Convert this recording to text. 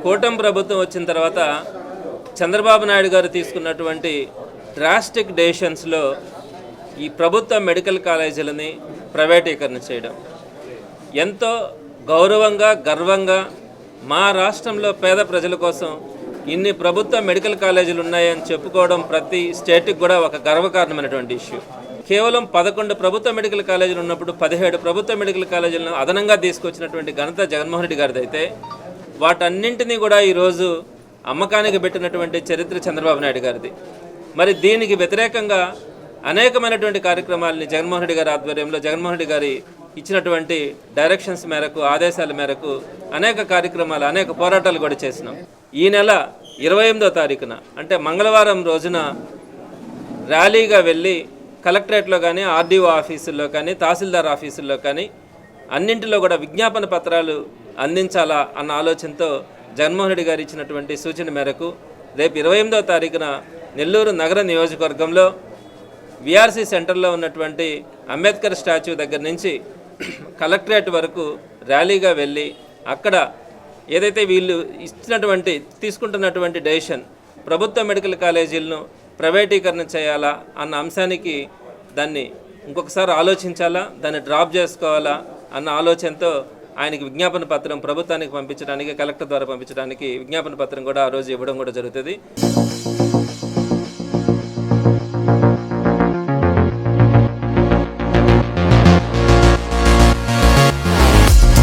కూటమి ప్రభుత్వం వచ్చిన తర్వాత చంద్రబాబు నాయుడు గారు తీసుకున్నటువంటి డ్రాస్టిక్ డెసిషన్స్లో ఈ ప్రభుత్వ మెడికల్ కాలేజీలని ప్రైవేటీకరణ చేయడం ఎంతో గౌరవంగా గర్వంగా మా రాష్ట్రంలో పేద ప్రజల కోసం ఇన్ని ప్రభుత్వ మెడికల్ కాలేజీలు ఉన్నాయని చెప్పుకోవడం ప్రతి స్టేట్కి కూడా ఒక గర్వకారణమైనటువంటి ఇష్యూ. కేవలం 11 ప్రభుత్వ మెడికల్ కాలేజీలు ఉన్నప్పుడు 17 ప్రభుత్వ మెడికల్ కాలేజీలను అదనంగా తీసుకొచ్చినటువంటి ఘనత జగన్మోహన్ రెడ్డి గారిది అయితే వాటన్నింటినీ కూడా ఈరోజు అమ్మకానికి పెట్టినటువంటి చరిత్ర చంద్రబాబు నాయుడు గారిది. మరి దీనికి వ్యతిరేకంగా అనేకమైనటువంటి కార్యక్రమాలని జగన్మోహన్ రెడ్డి గారి ఆధ్వర్యంలో జగన్మోహన్ రెడ్డి గారి ఇచ్చినటువంటి డైరెక్షన్స్ మేరకు ఆదేశాల మేరకు అనేక కార్యక్రమాలు అనేక పోరాటాలు కూడా చేసినాం. ఈ నెల 28వ తారీఖున అంటే మంగళవారం రోజున ర్యాలీగా వెళ్ళి కలెక్టరేట్లో కానీ ఆర్డీఓ ఆఫీసుల్లో కానీ తహసీల్దార్ ఆఫీసుల్లో కానీ అన్నింటిలో కూడా విజ్ఞాపన పత్రాలు అందించాలా అన్న ఆలోచనతో జగన్మోహన్ రెడ్డి గారు ఇచ్చినటువంటి సూచన మేరకు రేపు 28వ తారీఖున నెల్లూరు నగర నియోజకవర్గంలో విఆర్సీ సెంటర్లో ఉన్నటువంటి అంబేద్కర్ స్టాచ్యూ దగ్గర నుంచి కలెక్టరేట్ వరకు ర్యాలీగా వెళ్ళి అక్కడ ఏదైతే వీళ్ళు తీసుకుంటున్నటువంటి డెసిషన్ ప్రభుత్వ మెడికల్ కాలేజీలను ప్రైవేటీకరణ చేయాలా అన్న అంశానికి దాన్ని ఇంకొకసారి ఆలోచించాలా, దాన్ని డ్రాప్ చేసుకోవాలా అన్న ఆలోచనతో ఆయనకి విజ్ఞాపన పత్రం ప్రభుత్వానికి పంపించడానికి కలెక్టర్ ద్వారా పంపించడానికి విజ్ఞాపన పత్రం కూడా ఆ రోజు ఇవ్వడం కూడా జరుగుతుంది.